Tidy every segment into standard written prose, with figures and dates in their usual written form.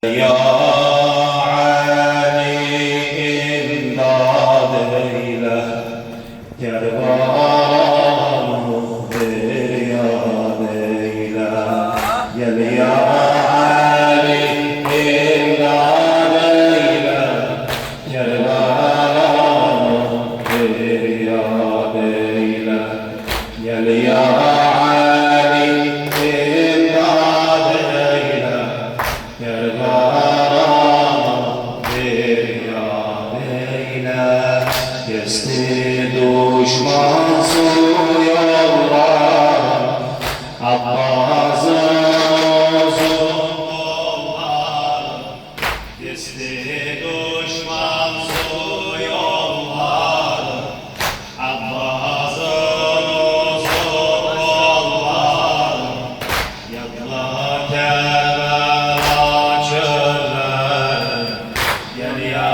Ya Ali imdad eyle, kervanı feryad eyle. Gel ya Ali imdad eyle, kervanı feryad eyle. Gel ya Ali imdad eyle, kesti düşman yollar, Abbas'ın uzun kollar. Kesti düşman yollar, Abbas'ın uzun kollar. Yakla Kerbela çöller, gel ya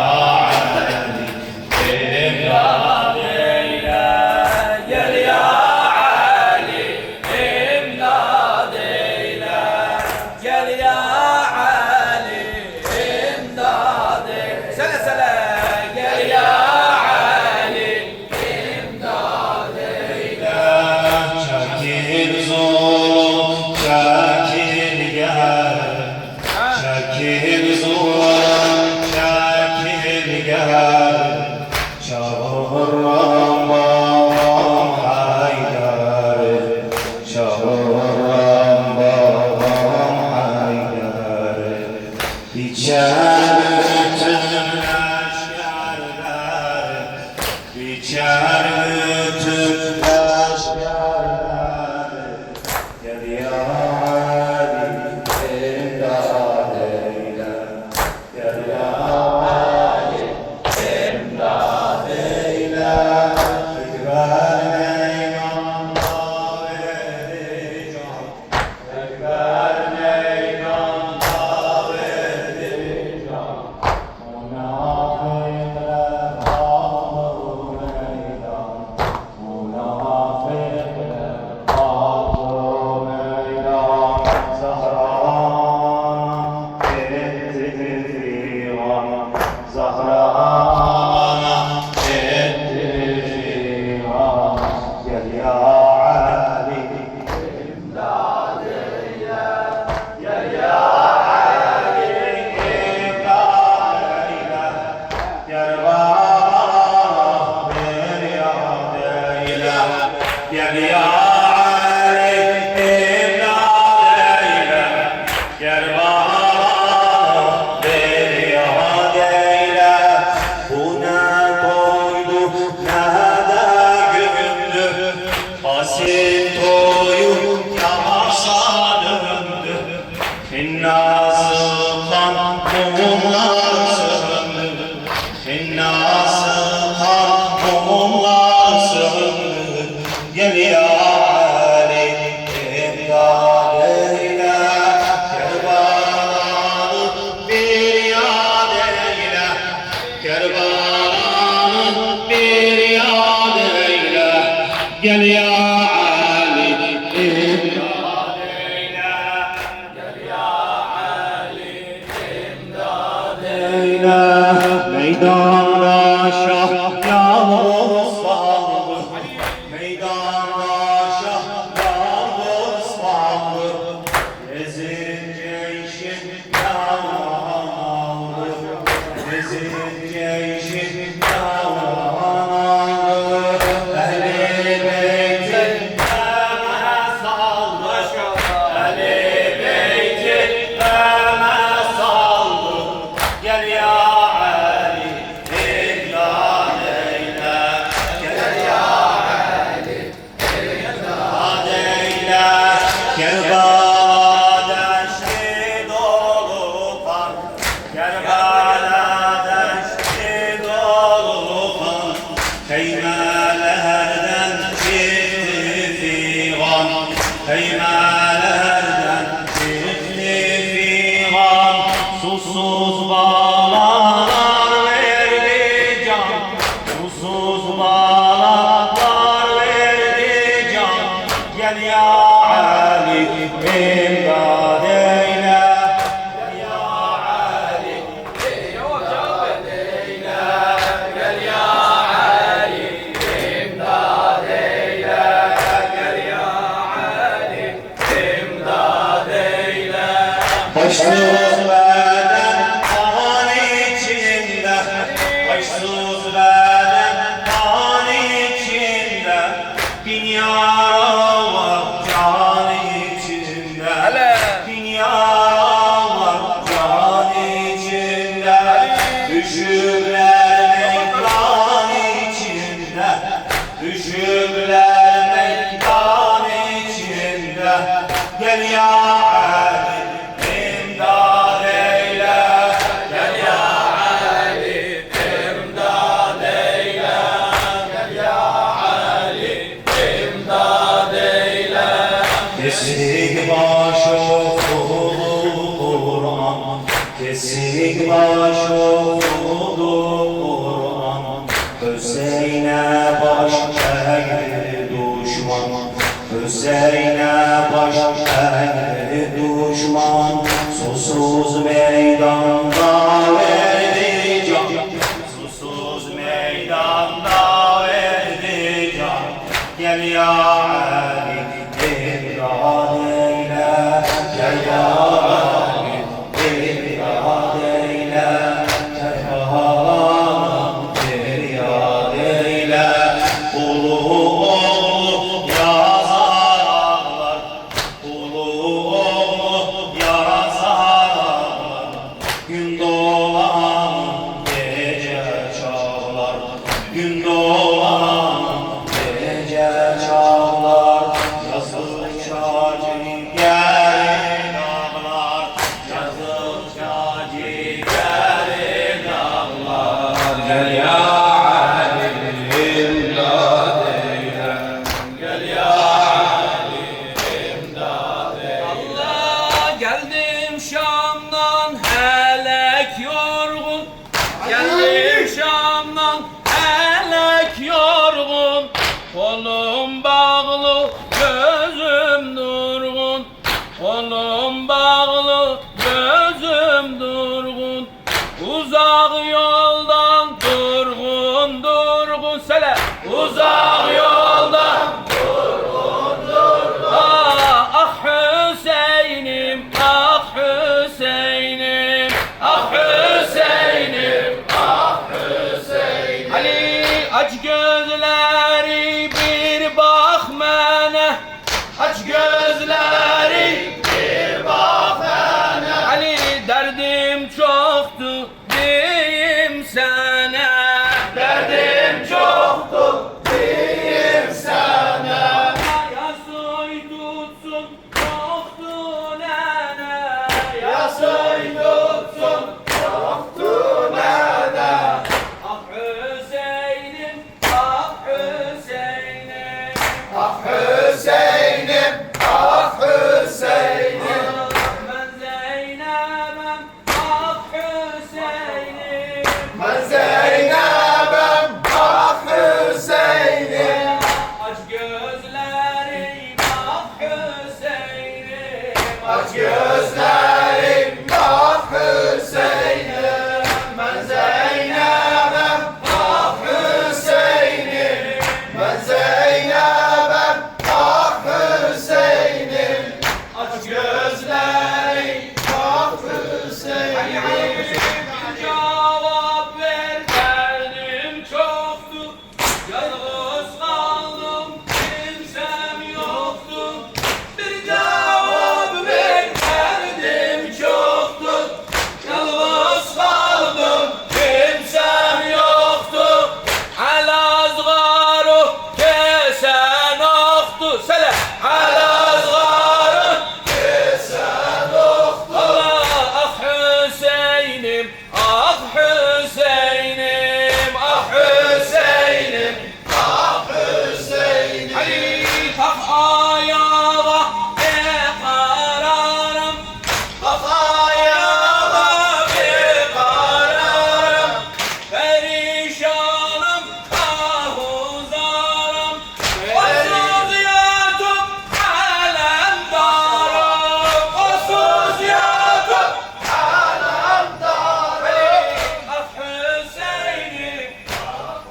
gel ya Ali imdad eyle, gel ya Ali imdad eyle. Meydana şah yavuz saldı, meydana şah yavuz saldı. Ezir ceyşin yaman aldı, ezir ceyşin yaman aldı. Susuz bağlar verdi can, susuz bağlar verdi can. Gel ya Ali imdad eyle, gel ya Düşükler meydan içinde, düşükler meydan içinde. Gel ya Ali imdad eyle, gel ya Ali imdad eyle, gel ya Ali imdad eyle. Kesik baş okudu Kur'an, kesik baş okudu Kur'an. Hüseyin'e baş eğdi düşman, Hüseyin'e baş eğdi düşman. Susuz meydanda verdi can, susuz meydanda verdi can. Gel ya Ali imdad eyle, gel ya Ali imdad eyle, Kerbalan'ım feryat eyle. Ulu oğlu yazar ağlar, ulu oğlu yazar ağlar. Gün doğan gece çağlar, gün doğan gece çağlar. Yazıldıkça ciğerim ağlar, yazıldıkça ciğerim ağlar. Gel ya Ali imdad eyle, gel ya Ali imdad eyle. Allah geldim Şam'dan helek yorgun, geldim Şam'dan helek yorgun. Kolum bağlı gözüm durgun, kolum bağlı gözüm durgun. Uzak yoldan durgun durgun sele, uzak yoldan ah Hüseyin'im, ah Hüseyin'im, ah Hüseyin'im, ah Hüseyin'im. Ali aç gözleri bir bak mene, aç gözleri bir bak mene. Ali derdim çoktu diyeyim sana, derdim çoktu diyeyim sana. Yasoy tutsun yoktu nene, yasoy tutsun yoktu nene. Ah Hüseyin'im, ah Hüseyin'im, Ah Hüseyin'im, ah Hüseyin'im. ben Zeynep'im, ah Hüseyin'im. Ben Zeynep'im, ah Hüseyin'im. Aç gözlerim, ah Hüseyin'im. Aç gözlerim, ah Hüseyin'im. Ben Zeynep'im, ah Hüseyin'im. Ben Zeynep'im, ah Hüseyin'im. Aç gözlerim, ah Hüseyin'im. Cevap ver, derdim çoktu, yalnız kaldım, kimsem yoktu. Bir cevap ver, derdim çoktu, yalnız kaldım, kimsem yoktu. Alazgarı kesen oktu, sele Alazgarı Sen doktor. Allah, ah Hüseyin'im, ah Hüseyin'im, ah Hüseyin'im. Ah Hüseyin'im. Ali kalk ayağa be kararım, kalk ayağa be kararım. Perişanım kahuzarım, onsuz yatıp alemdarım, onsuz yatıp Alemdarım. ah Hüseyin'im,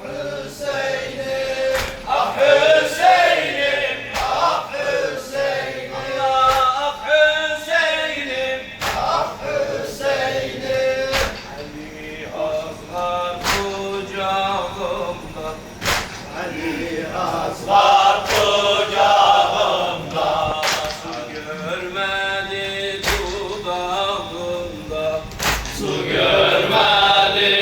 Hüseyin'im. ah Hüseyin'im, Ah Hüseyin'im. ah Hüseyin'im. Ah Hüseyin'im. Ali Asgar kucağımda, Ali Asgar kucağımda. su görmedi dudağımda, Su görmedi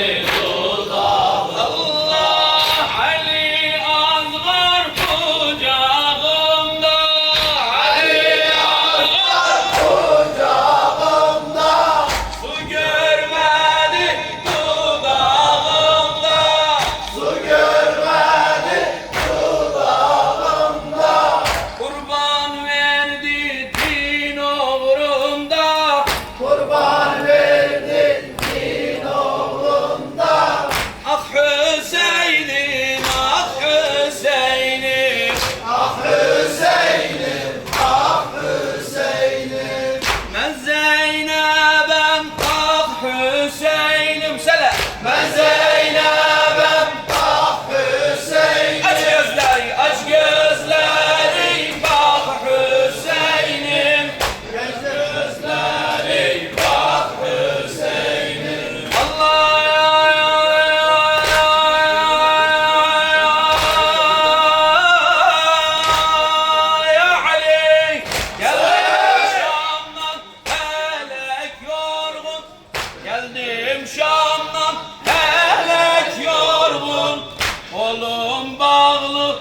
Geldim Şam'dan felek yorgun, kolum bağlı